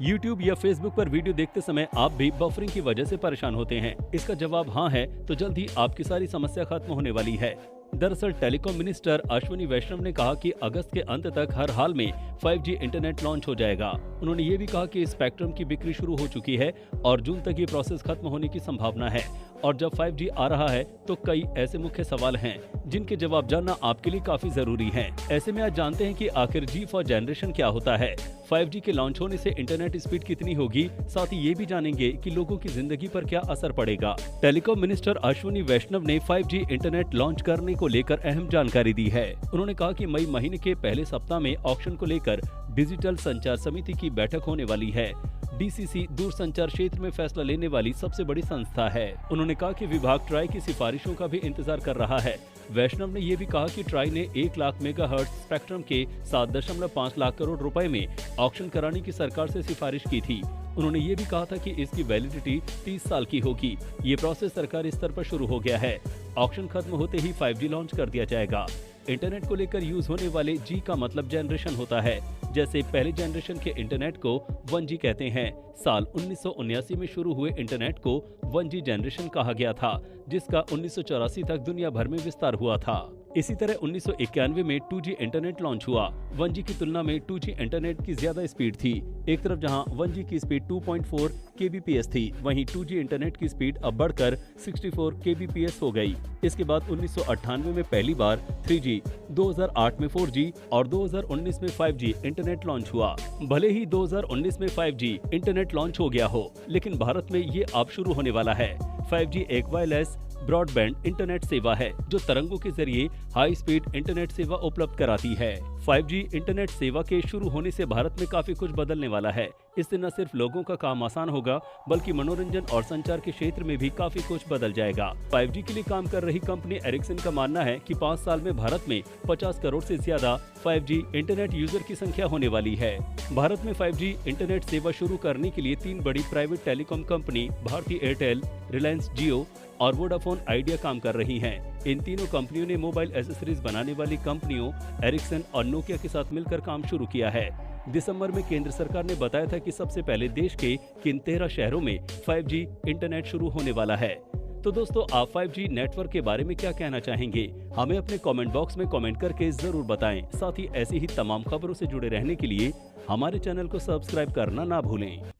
YouTube या Facebook पर video देखते समय आप भी बफरिंग की वजह से परेशान होते हैं? इसका जवाब हाँ है, तो जल्द ही आपकी सारी समस्या खत्म होने वाली है। दरअसल टेलीकॉम मिनिस्टर अश्विनी वैष्णव ने कहा कि अगस्त के अंत तक हर हाल में 5G इंटरनेट लॉन्च हो जाएगा। उन्होंने ये भी कहा कि स्पेक्ट्रम की बिक्री शुरू हो चुकी है और जून तक ये प्रोसेस खत्म होने की संभावना है। और जब 5G आ रहा है तो कई ऐसे मुख्य सवाल हैं जिनके जवाब जानना आपके लिए काफी जरूरी है। ऐसे में आज जानते हैं कि आखिर G फॉर जनरेशन क्या होता है, 5G के लॉन्च होने से इंटरनेट स्पीड कितनी होगी, साथ ही ये भी जानेंगे कि लोगों की जिंदगी पर क्या असर पड़ेगा। टेलीकॉम मिनिस्टर अश्विनी वैष्णव ने 5G इंटरनेट लॉन्च करने को लेकर अहम जानकारी दी है। उन्होंने कहा कि मई महीने के पहले सप्ताह में ऑक्शन को लेकर डिजिटल संचार समिति की बैठक होने वाली है। DCC दूरसंचार क्षेत्र में फैसला लेने वाली सबसे बड़ी संस्था है। उन्होंने कहा कि विभाग ट्राई की सिफारिशों का भी इंतजार कर रहा है। वैष्णव ने ये भी कहा कि ट्राई ने 1 लाख मेगाहर्ट्ज स्पेक्ट्रम के 7.5 लाख करोड़ रुपए में ऑक्शन कराने की सरकार से सिफारिश की थी। उन्होंने ये भी कहा था कि इसकी वैलिडिटी 30 साल की होगी। ये प्रोसेस सरकारी स्तर पर शुरू हो गया है। ऑक्शन खत्म होते ही 5G लॉन्च कर दिया जाएगा। इंटरनेट को लेकर यूज होने वाले G का मतलब जनरेशन होता है। जैसे पहले जनरेशन के इंटरनेट को 1G कहते हैं। साल 1979 में शुरू हुए इंटरनेट को 1G जनरेशन कहा गया था, जिसका 1984 तक दुनिया भर में विस्तार हुआ था। इसी तरह 1991 में 2G इंटरनेट लॉन्च हुआ। 1G की तुलना में 2G इंटरनेट की ज्यादा स्पीड थी। एक तरफ जहां 1G की स्पीड 2.4 kbps थी, वहीं 2G इंटरनेट की स्पीड अब बढ़कर 64 kbps हो गई। इसके बाद 1998 में पहली बार 3G, 2008 में 4G और 2019 में 5G इंटरनेट लॉन्च हुआ। भले ही 2019 में 5G इंटरनेट लॉन्च हो गया हो, लेकिन भारत में ये अब शुरू होने वाला है। 5G एक वायरलेस ब्रॉडबैंड इंटरनेट सेवा है जो तरंगों के जरिए हाई स्पीड इंटरनेट सेवा उपलब्ध कराती है। 5G इंटरनेट सेवा के शुरू होने से भारत में काफी कुछ बदलने वाला है। इससे न सिर्फ लोगों का काम आसान होगा, बल्कि मनोरंजन और संचार के क्षेत्र में भी काफी कुछ बदल जाएगा। 5G के लिए काम कर रही कंपनी एरिक्सन का मानना है कि 5 साल में भारत में 50 करोड़ से ज्यादा 5G इंटरनेट यूजर की संख्या होने वाली है। भारत में 5G इंटरनेट सेवा शुरू करने के लिए 3 बड़ी private telecom company Bharti Airtel, Reliance Jio और वोडाफोन आइडिया काम कर रही हैं। इन तीनों कंपनियों ने मोबाइल एसेसरीज बनाने वाली कंपनियों एरिक्सन और नोकिया के साथ मिलकर काम शुरू किया है। दिसंबर में केंद्र सरकार ने बताया था कि सबसे पहले देश के किन 13 शहरों में 5G इंटरनेट शुरू होने वाला है। तो दोस्तों, आप 5G नेटवर्क के बारे में क्या कहना चाहेंगे? हमें अपने कमेंट बॉक्स में कमेंट करके जरूर बताएं। साथ ही ऐसी ही तमाम खबरों से जुड़े रहने के लिए हमारे चैनल को सब्सक्राइब करना ना भूलें।